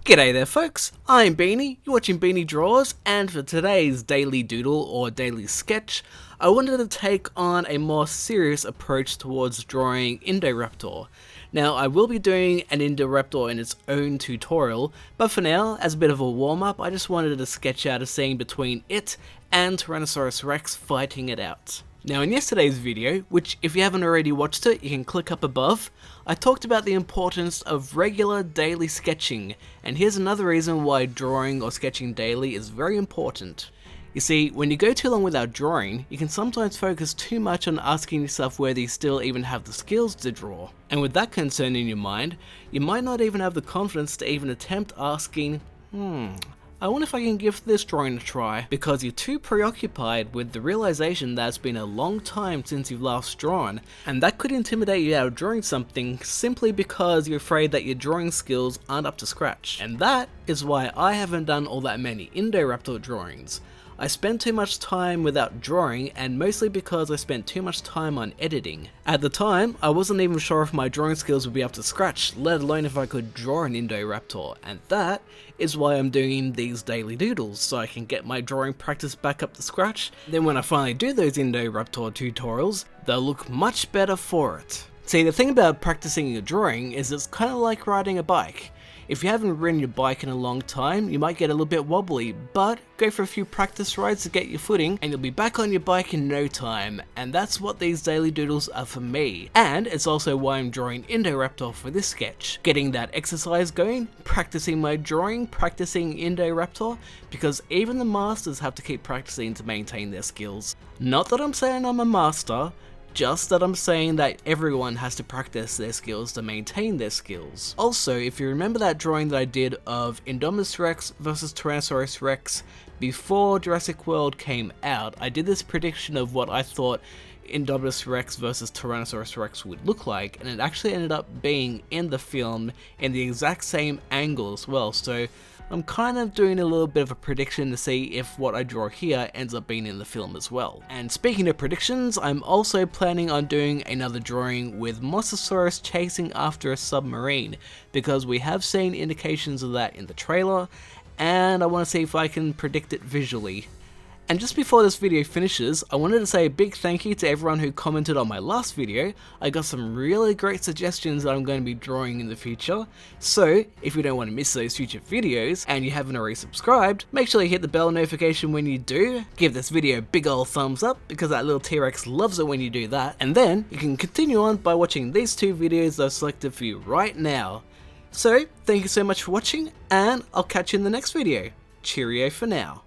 G'day there folks, I'm Beanie, you're watching Beanie Draws, and for today's daily doodle or daily sketch, I wanted to take on a more serious approach towards drawing Indoraptor. Now I will be doing an Indoraptor in its own tutorial, but for now, as a bit of a warm up, I just wanted to sketch out a scene between it and Tyrannosaurus Rex fighting it out. Now in yesterday's video, which if you haven't already watched it, you can click up above, I talked about the importance of regular daily sketching, and here's another reason why drawing or sketching daily is very important. You see, when you go too long without drawing, you can sometimes focus too much on asking yourself whether you still even have the skills to draw. And with that concern in your mind, you might not even have the confidence to even attempt asking, I wonder if I can give this drawing a try, because you're too preoccupied with the realization that it's been a long time since you've last drawn, and that could intimidate you out of drawing something simply because you're afraid that your drawing skills aren't up to scratch. And that is why I haven't done all that many Indoraptor drawings. I spent too much time without drawing, and mostly because I spent too much time on editing. At the time, I wasn't even sure if my drawing skills would be up to scratch, let alone if I could draw an Indoraptor, and that is why I'm doing these daily doodles, so I can get my drawing practice back up to scratch. Then when I finally do those Indoraptor tutorials, they'll look much better for it. See, the thing about practicing your drawing is it's kind of like riding a bike. If you haven't ridden your bike in a long time, you might get a little bit wobbly, but go for a few practice rides to get your footing and you'll be back on your bike in no time, and that's what these daily doodles are for me. And it's also why I'm drawing Indoraptor for this sketch. Getting that exercise going, practicing my drawing, practicing Indoraptor, because even the masters have to keep practicing to maintain their skills. Not that I'm saying I'm a master, just that I'm saying that everyone has to practice their skills to maintain their skills. Also, if you remember that drawing that I did of Indominus Rex versus Tyrannosaurus Rex before Jurassic World came out, I did this prediction of what I thought Indominus Rex versus Tyrannosaurus Rex would look like, and it actually ended up being in the film in the exact same angle as well, so I'm kind of doing a little bit of a prediction to see if what I draw here ends up being in the film as well. And speaking of predictions, I'm also planning on doing another drawing with Mosasaurus chasing after a submarine, because we have seen indications of that in the trailer, and I want to see if I can predict it visually. And just before this video finishes, I wanted to say a big thank you to everyone who commented on my last video. I got some really great suggestions that I'm going to be drawing in the future, so if you don't want to miss those future videos and you haven't already subscribed, make sure you hit the bell notification when you do, give this video a big ol' thumbs up because that little T-Rex loves it when you do that, and then you can continue on by watching these two videos that I've selected for you right now. So thank you so much for watching, and I'll catch you in the next video. Cheerio for now.